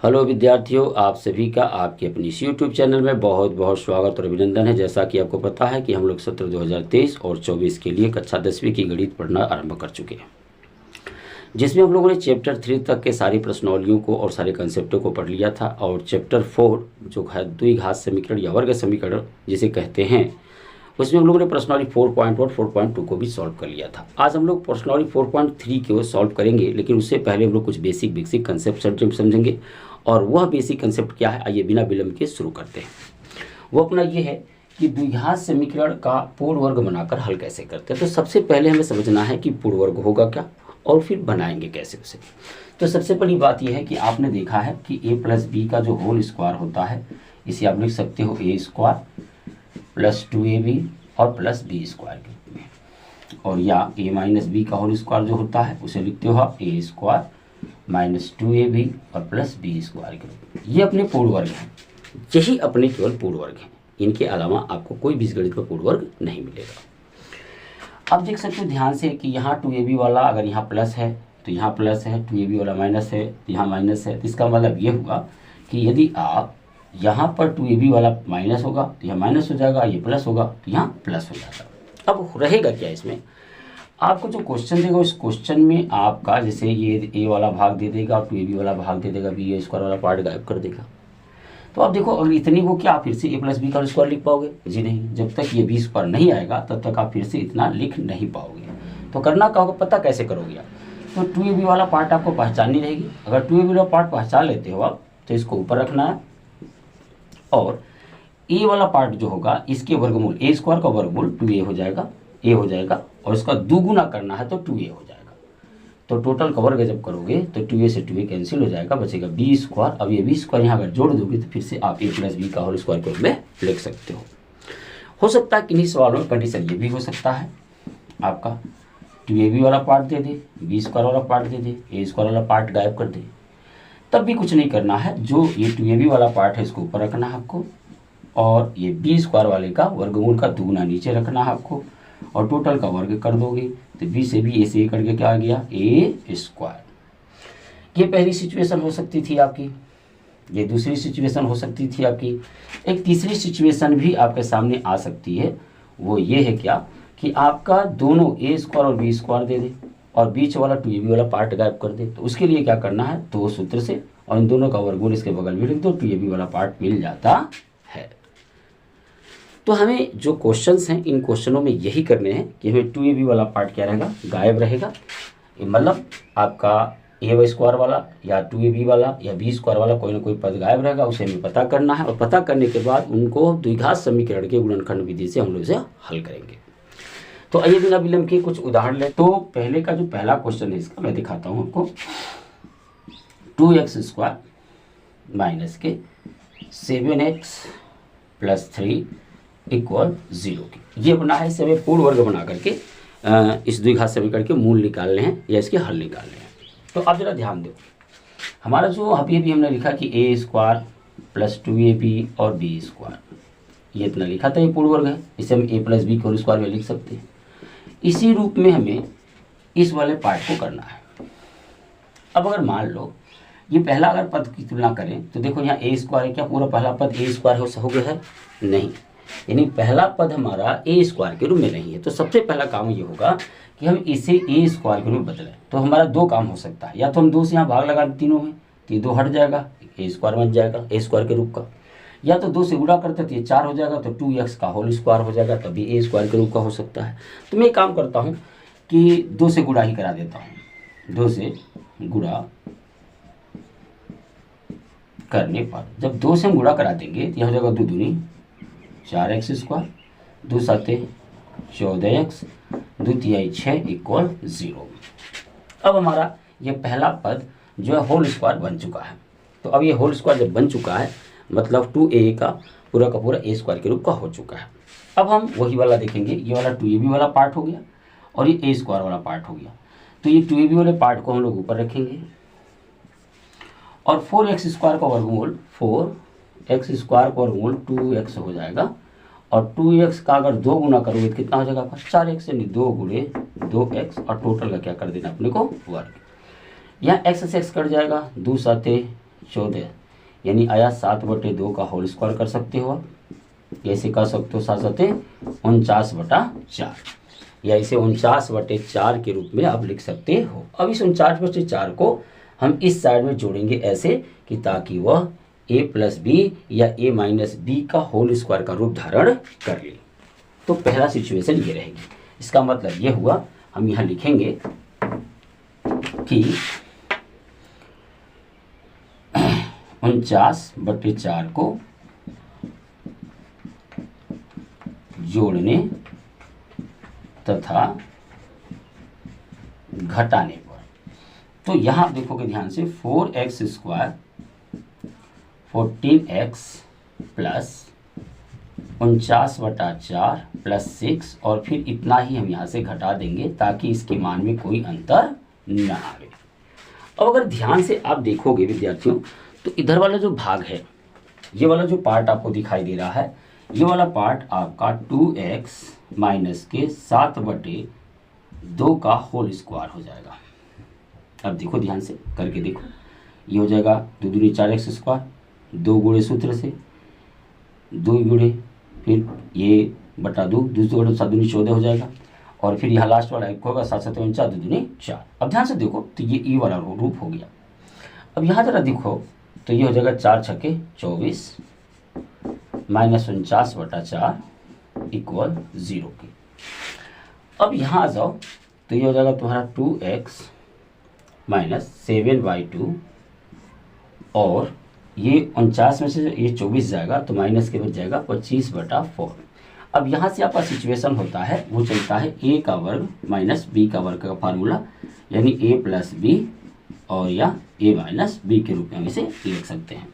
Hello विद्यार्थियों, आप सभी का आपके अपनी इस यूट्यूब चैनल में बहुत बहुत स्वागत और अभिनंदन है। जैसा कि आपको पता है कि हम लोग सत्र 2023 और 24 के लिए कक्षा 10वीं की गणित पढ़ना आरंभ कर चुके हैं, जिसमें हम लोगों ने चैप्टर 3 तक के सारी प्रश्नावलियों को और सारे कंसेप्टों को पढ़ लिया था। और चैप्टर 4 जो है द्विघात समीकरण या वर्ग समीकरण जिसे कहते हैं, उसमें हम लोगों ने प्रश्नावली 4.1 4.2 को भी सॉल्व कर लिया था। आज हम लोग प्रश्नावली 4.3 को सॉल्व करेंगे, लेकिन उससे पहले हम लोग कुछ बेसिक कंसेप्ट समझेंगे। और वह बेसिक कंसेप्ट क्या है, आइए बिना विलंब के शुरू करते हैं। वो अपना ये है कि द्विघात समीकरण का पूर्ण वर्ग बनाकर हल कैसे करते हैं। तो सबसे पहले हमें समझना है कि पूर्ण वर्ग होगा क्या और फिर बनाएंगे कैसे उसे। तो सबसे पहली बात यह है कि आपने देखा है कि a प्लस बी का जो होल स्क्वायर होता है, इसे आप लिख सकते हो a स्क्वायर प्लस 2ab और प्लस बी स्क्वायर के रूप में। और या a माइनस बी का होल स्क्वायर जो होता है उसे लिखते हो आप a स्क्वायर माइनस 2ab और प्लस बी स्क्वायर के रूप में। ये अपने पूर्ण वर्ग हैं, यही अपने केवल पूर्ण वर्ग हैं। इनके अलावा आपको कोई बीजगणित का पूर्ण वर्ग नहीं मिलेगा। अब देख सकते हो ध्यान से कि यहाँ 2ab वाला अगर यहाँ प्लस है तो यहाँ प्लस है, 2ab वाला माइनस है तो यहाँ माइनस है। तो इसका मतलब ये हुआ कि यदि आप यहाँ पर 2ab वाला माइनस होगा तो यहाँ माइनस हो जाएगा, ये प्लस होगा तो यहाँ प्लस हो जाएगा। अब रहेगा क्या इसमें, आपको जो क्वेश्चन देगा उस क्वेश्चन में आपका जैसे ये a वाला भाग दे देगा और 2ab वाला भाग दे देगा, बी स्क्वायर वाला पार्ट गायब कर देगा। तो आप देखो अगर इतनी को क्या फिर से a प्लस बी का स्क्वायर लिख पाओगे? जी नहीं, जब तक ये बी स्क्वायर नहीं आएगा तब तक आप फिर से इतना लिख नहीं पाओगे। तो करना क्या होगा, पता कैसे करोगे आप? तो 2ab वाला पार्ट आपको पहचाननी रहेगी। अगर 2ab वाला पार्ट पहचान लेते हो आप तो इसको ऊपर रखना है, और a वाला पार्ट जो होगा इसके वर्गमूल a स्क्वायर का वर्गमूल 2a हो जाएगा, a हो जाएगा, और इसका दुगुना करना है तो 2a हो जाएगा। तो टोटल का वर्ग जब करोगे तो 2a से 2a कैंसिल हो जाएगा, बचेगा b स्क्वायर। अब ये b स्क्वायर यहाँ अगर जोड़ दोगे तो फिर से आप a प्लस बी का होल स्क्वायर के रूप में लिख सकते हो सकता है किन्हीं सवालों में कंडीशन ये भी हो सकता है आपका 2ab वाला पार्ट दे दे, b स्क्वायर वाला part they they, a square वाला पार्ट गायब कर दे, तब भी कुछ नहीं करना है। जो ये 2ab वाला पार्ट है इसको ऊपर रखना है आपको, और ये b स्क्वायर वाले का वर्गमूल का दुगुना नीचे रखना है आपको, और टोटल का वर्ग कर दोगे तो b से भी a से a करके क्या आ गया, a स्क्वायर। ये पहली सिचुएशन हो सकती थी आपकी, ये दूसरी सिचुएशन हो सकती थी आपकी। एक तीसरी सिचुएशन भी आपके सामने आ सकती है, वो ये है क्या कि आपका दोनों a स्क्वायर और b स्क्वायर दे दे और बीच वाला 2ab वाला पार्ट गायब कर दे। तो उसके लिए क्या करना है, दो सूत्र से और इन दोनों का वर्गमूल इसके बगल में लिख दो, 2ab वाला पार्ट मिल जाता है। तो हमें जो क्वेश्चंस हैं इन क्वेश्चनों में यही करने हैं कि हमें 2ab वाला पार्ट क्या रहेगा, गायब रहेगा। मतलब आपका a स्क्वायर वाला या 2ab वाला या b स्क्वायर वाला कोई ना कोई पद गायब रहेगा, उसे हमें पता करना है। और पता करने के बाद उनको द्विघात समीकरण के गुणनखंड विधि से हम लोग इसे हल करेंगे। तो आइए बिना विलंब के कुछ उदाहरण ले। तो पहले का जो पहला क्वेश्चन है इसका मैं दिखाता हूँ आपको। 2x स्क्वायर माइनस के 7x प्लस 3 इक्वल 0 की ये बना है। इसे हमें पूर्ण वर्ग बना करके इस द्विघात समीकरण के मूल निकालने हैं या इसके हल निकालने हैं। तो आप जरा ध्यान दो, हमारा जो अभी हमने लिखा कि a स्क्वायर प्लस 2ab और b स्क्वायर, ये इतना लिखा था, ये पूर्ण वर्ग है। इसे हम a प्लस बी के होल स्क्वायर में लिख सकते हैं। इसी रूप में हमें इस वाले पार्ट को करना है। अब अगर मान लो ये पहला अगर पद की तुलना करें तो देखो यहाँ a स्क्वायर है, क्या पूरा पहला पद a स्क्वायर हो गया है? नहीं, यानी पहला पद हमारा a स्क्वायर के रूप में नहीं है। तो सबसे पहला काम ये होगा कि हम इसे a स्क्वायर के रूप में बदलें। तो हमारा दो काम हो सकता है, या तो हम 2 से यहाँ भाग लगा दें तीनों में तो ये 2 हट जाएगा, a स्क्वायर बन जाएगा a स्क्वायर के रूप का, या तो 2 से गुणा करते तो ये 4 हो जाएगा, तो 2x का होल स्क्वायर हो जाएगा, तभी a स्क्वायर के रूप का हो सकता है। तो मैं एक काम करता हूँ कि 2 से गुणा ही करा देता हूँ। 2 से गुणा करने पर जब 2 से हम गुणा करा देंगे तो यह हो जाएगा 2 दूनी 4x स्क्वायर, 2 साते 14x, 2 तिहाई 6 इक्वल 0। अब हमारा ये पहला पद जो है होल स्क्वायर बन चुका है। तो अब ये होल स्क्वायर जब बन चुका है मतलब 2a का पूरा a स्क्वायर के रूप का हो चुका है। अब हम वही वाला देखेंगे, ये वाला 2ab वाला पार्ट हो गया और ये a स्क्वायर वाला पार्ट हो गया। तो ये 2ab वाले पार्ट को हम लोग ऊपर रखेंगे, और 4x स्क्वायर का वर्गमूल 4x स्क्वायर का वर्गमूल 2x हो जाएगा, और 2x का अगर 2 गुना करोगे तो कितना हो जाएगा आपका 4x, यानी 2 गुणे 2x, और टोटल का क्या कर देना अपने को वर्ग। यहाँ x से x कट जाएगा, 2 साते 14, यानी आया 7/2 का होल स्क्वायर कर सकते हो आप, ऐसे कर सकते हो 49/4, या इसे 49/4 के रूप में आप लिख सकते हो। अब इस 49/4 को हम इस साइड में जोड़ेंगे ऐसे कि ताकि वह a + b या a - b का होल स्क्वायर का रूप धारण कर ले। तो पहला सिचुएशन ये रहेगी। इसका मतलब ये हुआ, हम यहाँ लिखेंगे कि 49/4 को जोड़ने तथा घटाने पर, तो यहाँ आप देखोगे ध्यान से 4x² 14x प्लस 49/4 प्लस 6 और फिर इतना ही हम यहाँ से घटा देंगे ताकि इसके मान में कोई अंतर न आवे। अब अगर ध्यान से आप देखोगे विद्यार्थियों, तो इधर वाला जो भाग है, ये वाला जो पार्ट आपको दिखाई दे रहा है, ये वाला पार्ट आपका 2x माइनस के 7/2 का होल स्क्वायर हो जाएगा। अब देखो ध्यान से करके देखो, ये हो जाएगा 2 दूनी 4x², 2 गुणे सूत्र से 2 गुणे फिर ये बटा 2, 2 गुणे 7 दूनी 14 हो जाएगा, और फिर यहाँ लास्ट वाला एक होगा 7 7 49, 2 दूनी 4। अब ध्यान से देखो तो ये वाला रूप हो गया। अब यहाँ जरा देखो तो ये हो जाएगा 4 × 6 = 24 माइनस 49/4 = 0 के। अब यहाँ आ जाओ तो ये हो जाएगा तुम्हारा 2x माइनस 7/2, और ये 49 में से ये 24 जाएगा तो माइनस के बच जाएगा 25/4। अब यहाँ से आपका सिचुएशन होता है, वो चलता है a का वर्ग माइनस b का वर्ग का फार्मूला, यानी a + b और या a - b के रूप में हम इसे लिख सकते हैं।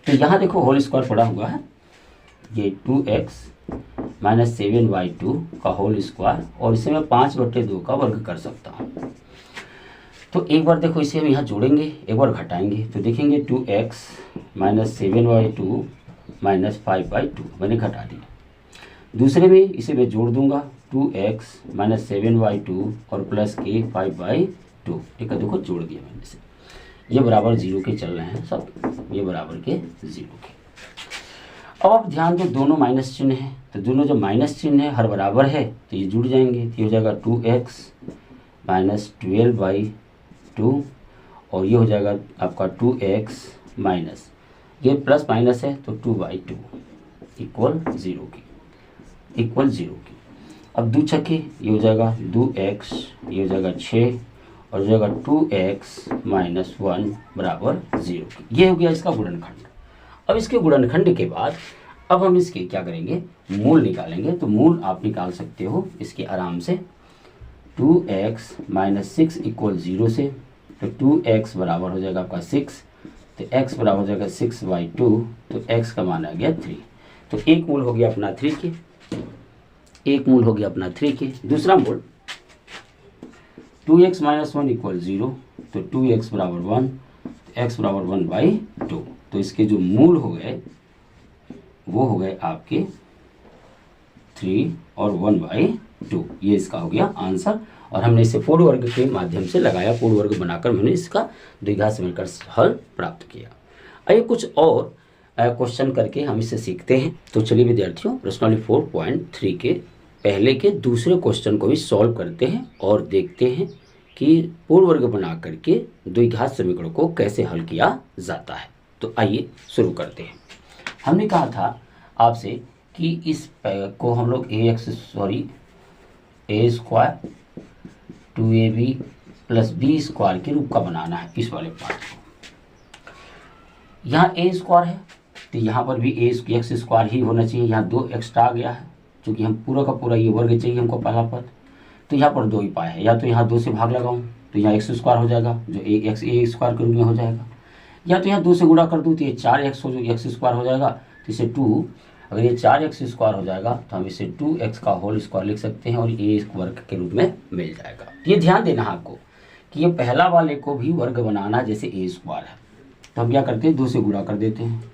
तो यहाँ देखो होल स्क्वायर पड़ा हुआ है, ये 2x माइनस 7/2 का होल स्क्वायर, और इसे मैं 5/2 का वर्ग कर सकता हूँ। तो एक बार देखो इसे हम यहाँ जोड़ेंगे, एक बार घटाएंगे तो देखेंगे 2x माइनस 7/2 माइनस 5/2 मैंने घटा दिया। दूसरे में इसे मैं जोड़ दूंगा 2x माइनस 7/2 और प्लस के 5/2, ठीक है, देखो जोड़ दिया मैंने इसे। ये बराबर 0 के चल रहे हैं सब, ये बराबर के 0 के। अब आप ध्यान दो, दोनों माइनस चिन्ह है, तो दोनों जो माइनस चिन्ह है हर बराबर है तो ये जुड़ जाएंगे, तो ये हो जाएगा 2x माइनस 12/2, और ये हो जाएगा आपका 2x माइनस, ये प्लस माइनस है तो 2/2 = 0 की। अब 2 छक्के ये हो जाएगा 2x, ये हो जाएगा 6 और हो जाएगा 2x माइनस 1 बराबर 0 की। ये हो गया इसका गुणनखंड। अब इसके गुणनखंड के बाद अब हम इसके क्या करेंगे, मूल निकालेंगे। तो मूल आप निकाल सकते हो इसके आराम से, 2x माइनस 6 = 0 से, तो 2x बराबर हो जाएगा आपका 6, तो x बराबर हो जाएगा 6/2, तो x का मान आ गया 3। तो एक मूल हो गया अपना 3 के, एक मूल हो गया अपना 3 के। दूसरा मूल 2x माइनस 1 = 0, तो 2x बराबर 1, तो x बराबर 1/2। तो इसके जो मूल हो गए वो हो गए आपके 3 और 1/2, ये इसका हो गया आंसर। और हमने इसे पूर्ण वर्ग के माध्यम से लगाया, पूर्ण वर्ग बनाकर हमने इसका द्विघात समीकरण हल प्राप्त किया। आइए कुछ और क्वेश्चन करके हम इसे सीखते हैं। तो चलिए विद्यार्थियों, प्रश्नावली 4.3 के पहले के दूसरे क्वेश्चन को भी सॉल्व करते हैं और देखते हैं कि पूर्ण वर्ग बना करके द्विघात समीकरण को कैसे हल किया जाता है। तो आइए शुरू करते हैं। हमने कहा था आपसे कि इस को हम लोग a² 2ab + b² के रूप का बनाना है, इस वाले पार्ट को। यहाँ a² है तो यहाँ पर भी x² ही होना चाहिए, यहाँ 2 एक्स्ट्रा आ गया है, क्योंकि हम पूरा का पूरा ये वर्ग चाहिए हमको पहला पद। तो यहाँ पर 2 ही पाए है, या तो यहाँ 2 से भाग लगाऊं तो यहाँ x² हो जाएगा, जो a² के रूप में हो जाएगा, या तो यहाँ 2 से गुणा कर दूँ तो ये 4x हो, जो x² हो जाएगा, तो इसे 2, अगर ये 4x² हो जाएगा तो हम इसे 2x का होल स्क्वायर लिख सकते हैं और a वर्ग के रूप में मिल जाएगा। ये ध्यान देना है आपको कि ये पहला वाले को भी वर्ग बनाना जैसे a² है, तो हम क्या करते हैं 2 से गुणा कर देते हैं।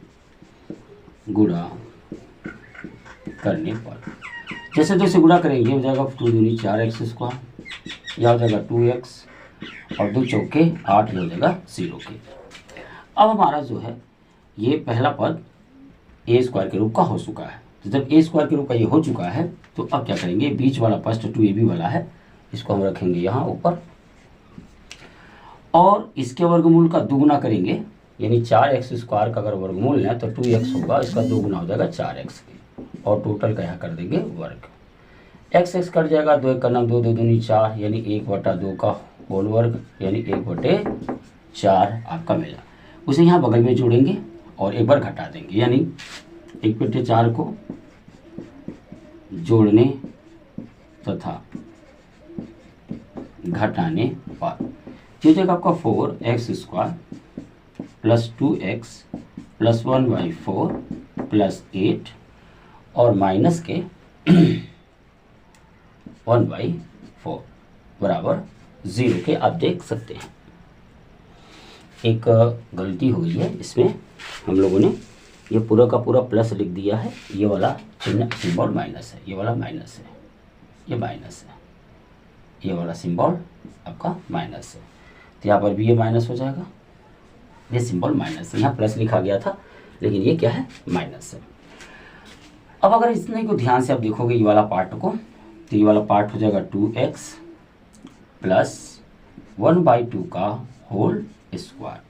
गुणा करने पर जैसे 2 से गुणा करेंगे हो जाएगा 2 दूनी 4x², यह हो जाएगा 2x और 2 चौके 8, हो जाएगा 0 के। अब हमारा जो है ये पहला पद ए स्क्वायर के रूप का हो चुका है। तो जब ए स्क्वायर के रूप का ये हो चुका है तो अब क्या करेंगे, बीच वाला फर्स्ट 2ab वाला है इसको हम रखेंगे यहाँ ऊपर, और इसके वर्गमूल का दुगुना करेंगे, यानी 4x स्क्वायर का अगर वर्गमूल लें तो 2x होगा, इसका दुगुना हो जाएगा 4x के, और टोटल का यहाँ कर देंगे वर्ग। x कट जाएगा, 2 1 का नाम 2 2 दूनी 4, यानी 1/2 का होल वर्ग, यानी 1/4 आपका मिला। उसे यहाँ बगल में जोड़ेंगे और एक बार घटा देंगे, यानी 1/4 को जोड़ने तथा घटाने पर ये जगह आपका 4x square plus 2x plus 1/4 plus 8 और माइनस के 1/4 बराबर 0 के आप देख सकते हैं। एक गलती हुई है इसमें, हम लोगों ने ये पूरा का पूरा प्लस लिख दिया है, ये वाला चिन्ह सिंबल माइनस है, ये वाला माइनस है, ये माइनस है, ये वाला सिंबल आपका माइनस है, तो यहाँ पर भी ये माइनस हो जाएगा, ये सिंबल माइनस है, यहाँ प्लस लिखा गया था लेकिन ये क्या है, माइनस है। अब अगर इसने को ध्यान से आप देखोगे ये वाला पार्ट को, तो ये वाला पार्ट हो जाएगा 2x प्लस 1/2 का होल स्क्वायर,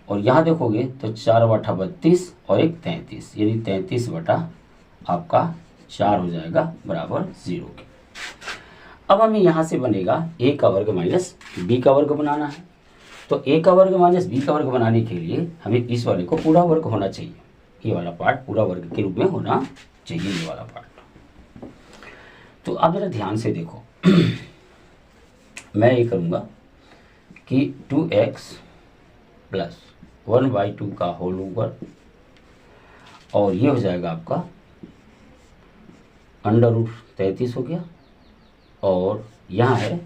और यहाँ देखोगे तो 4/32 और एक 33, यानी 33 बटा आपका 4 हो जाएगा बराबर 0 के। अब हमें यहाँ से बनेगा a का वर्ग माइनस b का वर्ग बनाना है, तो a का वर्ग माइनस b का वर्ग बनाने के लिए हमें इस वाले को पूरा वर्ग होना चाहिए, ये वाला पार्ट पूरा वर्ग के रूप में होना चाहिए, ये वाला पार्ट। तो आप जरा ध्यान से देखो मैं ये करूँगा कि 2x प्लस 1/2 का होल ओवर, और ये हो जाएगा आपका √33 हो गया, और यहाँ है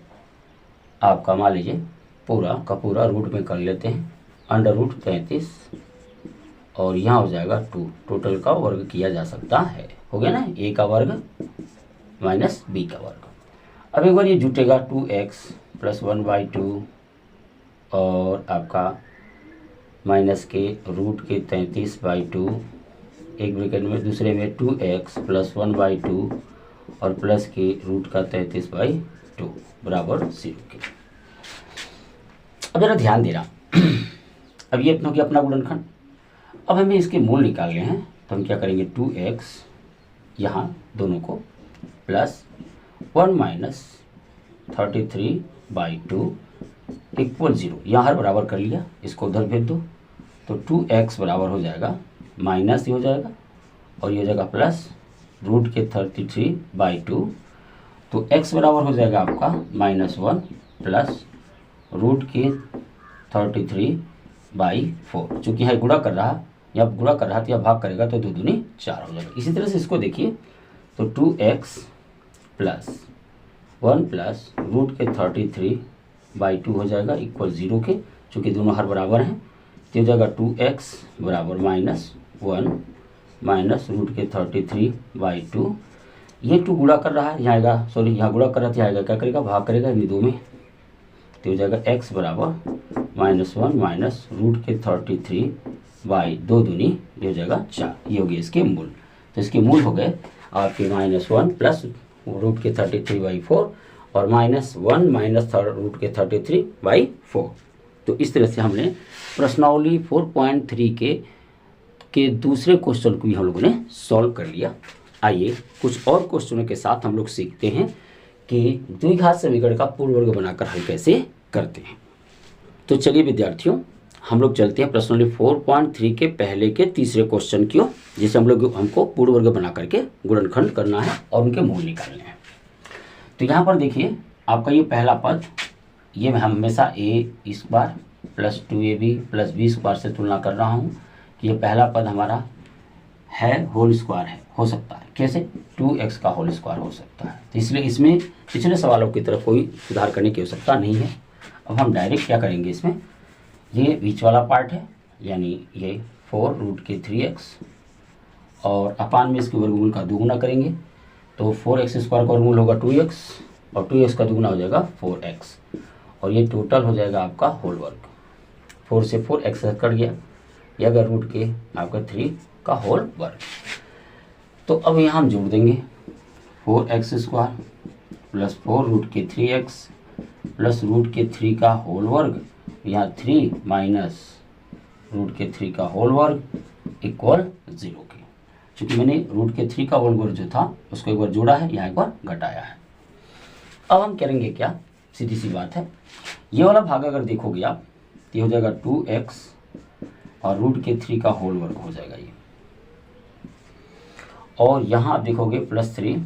आपका मान लीजिए पूरा का पूरा रूट में कर लेते हैं √33, और यहाँ हो जाएगा 2, टोटल का वर्ग किया जा सकता है, हो गया ना, a का वर्ग माइनस b का वर्ग। अब एक बार ये जुटेगा 2x प्लस 1/2 और आपका माइनस के रूट के 33/2, एक ब्रैकेट में दूसरे में 2x प्लस 1/2 और प्लस के रूट का 33/2 बराबर 0 के। अब जरा ध्यान देना अब ये अपनों की अपना गुणनखंड, अब हमें इसके मूल निकालने हैं, तो हम क्या करेंगे 2x यहाँ दोनों को प्लस 1 माइनस 33/2 इक्वल 0, यहाँ हर बराबर कर लिया, इसको उधर भेज दो, तो 2x बराबर हो जाएगा माइनस ये हो जाएगा और ये हो जाएगा प्लस रूट के 33/2, तो x बराबर हो जाएगा आपका -1 प्लस रूट के 33/4, चूँकि यहाँ गुणा कर रहा, या गुणा कर रहा तो या भाग करेगा तो 2 दूनी 4 हो जाएगा। इसी तरह से इसको देखिए, तो 2x प्लस 1 प्लस रूट के 33/2 हो जाएगा इक्वल 0 के, चूँकि दोनों हर बराबर हैं, तो हो जाएगा 2x बराबर -1 माइनस रूट के 33/2, ये 2 गुणा कर रहा है, यहाँ आएगा, सॉरी यहाँ गुणा कर रहा था, आएगा क्या करेगा, भाग करेगा इन 2 में, तो हो जाएगा x बराबर -1 माइनस रूट के 33/2 दूनी ये हो जाएगा 4, ये हो गया इसके मूल। तो इसके मूल हो गए आपके -1 प्लस रूट के 33/4 और -1 माइनस रूट के 33/4। तो इस तरह से हमने प्रश्नावली 4.3 के दूसरे क्वेश्चन को भी हम लोगों ने सॉल्व कर लिया। आइए कुछ और क्वेश्चनों के साथ हम लोग सीखते हैं कि द्विघात समीकरण का पूर्ण वर्ग बनाकर हल कैसे करते हैं। तो चलिए विद्यार्थियों, हम लोग चलते हैं प्रश्नावली 4.3 के पहले के तीसरे क्वेश्चन की ओर, जिसे हमको पूर्ण वर्ग बना करके गुणनखंड करना है और उनके मूल निकालने हैं। तो यहाँ पर देखिए आपका ये पहला पद, ये मैं हमेशा a square plus 2ab plus b square से तुलना कर रहा हूँ कि ये पहला पद हमारा है होल स्क्वायर है, हो सकता है कैसे 2x का होल स्क्वायर हो सकता है, तो इसलिए इसमें पिछले सवालों की तरफ कोई सुधार करने की आवश्यकता नहीं है। अब हम डायरेक्ट क्या करेंगे, इसमें ये बीच वाला पार्ट है, यानी ये 4 रूट के 3x और अपान में इसके वर्गमूल का दुगुना करेंगे, तो 4x स्क्वायर का वर्गमूल होगा 2x और 2x का दुगुना हो जाएगा 4x, और ये टोटल हो जाएगा आपका होल वर्ग। 4 से 4 एक्स कट गया, ये अगर रूट के आपका 3 का होल वर्ग। तो अब यहाँ हम जोड़ देंगे 4x² प्लस 4 रूट के 3x प्लस रूट के 3 का होल वर्ग, यहाँ 3 माइनस रूट के 3 का होल वर्ग इक्वल 0 के। चूँकि मैंने रूट के 3 का होल वर्ग जो था उसको एक बार जोड़ा है, यहाँ एक बार घटाया है। अब हम करेंगे क्या, सीधी सी बात है, ये वाला भाग अगर देखोगे आप तो ये हो जाएगा 2x और रूट के 3 का होल वर्ग हो जाएगा ये, और यहाँ आप देखोगे +3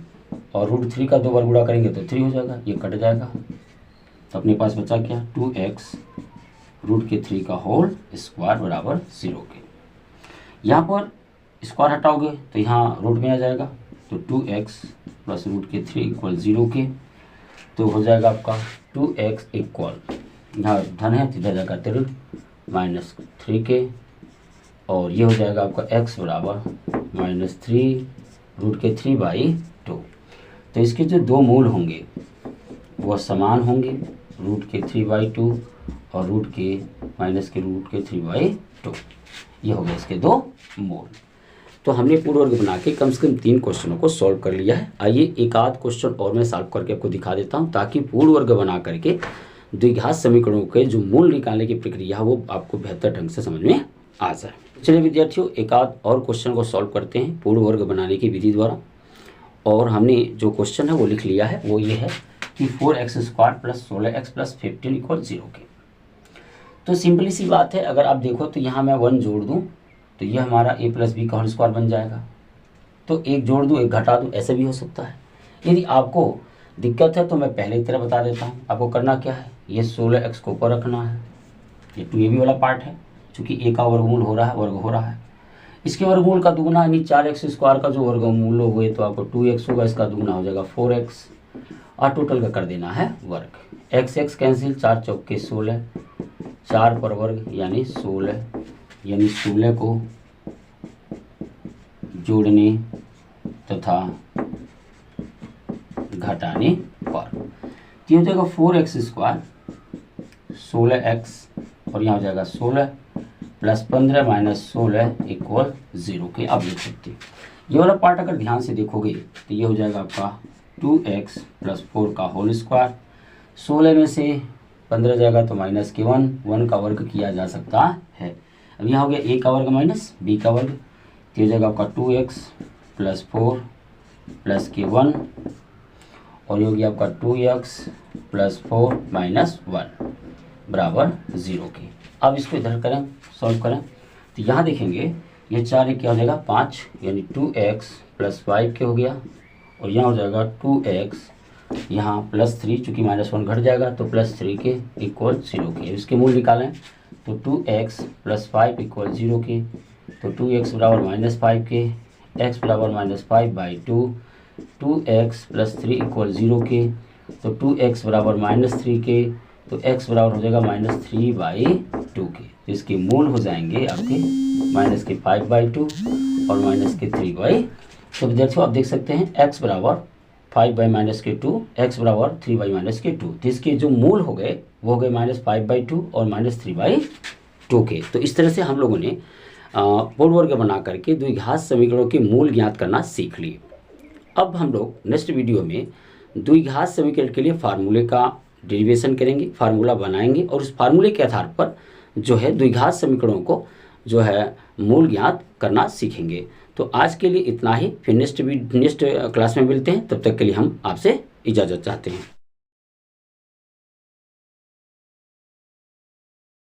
और रूट 3 का 2 बार गुणा करेंगे तो 3 हो जाएगा, ये कट जाएगा। तो अपने पास बचा क्या, 2x रूट के 3 का होल स्क्वायर बराबर 0 के। यहाँ पर स्क्वायर हटाओगे तो यहाँ रूट में आ जाएगा, तो 2x प्लस रूट के 3 इक्वल 0 के। तो हो जाएगा आपका 2x इक्वल, यहाँ धन है तो इधर जाएगा ऋण -3 के, और ये हो जाएगा आपका x बराबर -3 रूट के 3/2। तो इसके जो दो मूल होंगे वह समान होंगे, रूट के 3/2 और रूट के रूट के 3/2, ये हो गए इसके दो मूल। तो हमने पूर्ण वर्ग बना के कम से कम 3 क्वेश्चनों को सॉल्व कर लिया है। आइए एक आध क्वेश्चन और मैं सॉल्व करके आपको दिखा देता हूं, ताकि पूर्ण वर्ग बना करके द्विघात समीकरणों के जो मूल निकालने की प्रक्रिया है वो आपको बेहतर ढंग से समझ में आ जाए। चलिए विद्यार्थियों, एक आध और क्वेश्चन को सॉल्व करते हैं पूर्ण वर्ग बनाने की विधि द्वारा। और हमने जो क्वेश्चन है वो लिख लिया है, वो ये है कि 4x² plus 16x plus 15 equal 0 के। तो सिंपली सी बात है, अगर आप देखो तो यहाँ मैं 1 जोड़ दूँ तो ये हमारा a प्लस बी का होल स्क्वायर बन जाएगा। तो एक जोड़ दूँ एक घटा दूँ, ऐसे भी हो सकता है। यदि आपको दिक्कत है तो मैं पहले की तरह बता देता हूँ। आपको करना क्या है, ये 16x को ऊपर रखना है, ये 2ab वाला पार्ट है, चूँकि a का वर्गमूल हो रहा है, वर्ग हो रहा है। इसके वर्गमूल का दुगुना यानी 4x² का जो वर्गमूल हुए तो आपको 2x होगा, इसका दुगुना हो जाएगा 4x, और टोटल का कर देना है वर्ग। x कैंसिल, 4 चौके 16, 4 पर वर्ग यानी 16, यानी 16 को जोड़ने तथा घटाने पर ये हो जाएगा 4x² 16x, और यहाँ हो जाएगा 16 प्लस 15 माइनस 16 इक्वल 0 के। आप लिख सकते हैं ये वाला पार्ट अगर ध्यान से देखोगे तो ये हो जाएगा आपका 2x प्लस 4 का होल स्क्वायर, 16 में से 15 जाएगा तो माइनस के 1 का वर्ग किया जा सकता है। अब यहाँ हो गया a का वर्ग माइनस b का वर्ग, तो हो जाएगा आपका 2x प्लस 4 प्लस के 1, और ये हो गया आपका 2x प्लस 4 माइनस 1 बराबर 0 के। अब इसको इधर करें, सॉल्व करें तो यहाँ देखेंगे ये 4 क्या हो जाएगा 5, यानी 2x प्लस 5 के हो गया, और यहाँ हो जाएगा 2x यहाँ प्लस 3, चूँकि -1 घट जाएगा तो +3 के इक्वल 0 के। इसके मूल निकालें तो 2x प्लस 5 इक्वल 0 के, तो 2x बराबर -5 के, x बराबर -5/2, 2x प्लस 3 इक्वल 0 के, तो 2x बराबर -3 के, तो x बराबर हो जाएगा -3/2 के। तो इसके मूल हो जाएंगे आपके -5/2 और -3/। तो विद्यार्थियों आप देख सकते हैं x बराबर 5/-2, x बराबर 3/-2। तो इसके जो मूल हो गए वो हो गए -5/2 और -3/2 के। तो इस तरह से हम लोगों ने पूर्ण वर्ग बना करके द्विघात समीकरणों के मूल ज्ञात करना सीख लिए। अब हम लोग नेक्स्ट वीडियो में द्विघात समीकरण के लिए फार्मूले का डेरिवेशन करेंगे, फार्मूला बनाएंगे, और उस फार्मूले के आधार पर जो है द्विघात समीकरणों को जो है मूल ज्ञात करना सीखेंगे। तो आज के लिए इतना ही, फिर नेक्स्ट क्लास में मिलते हैं। तब तक के लिए हम आपसे इजाज़त चाहते हैं।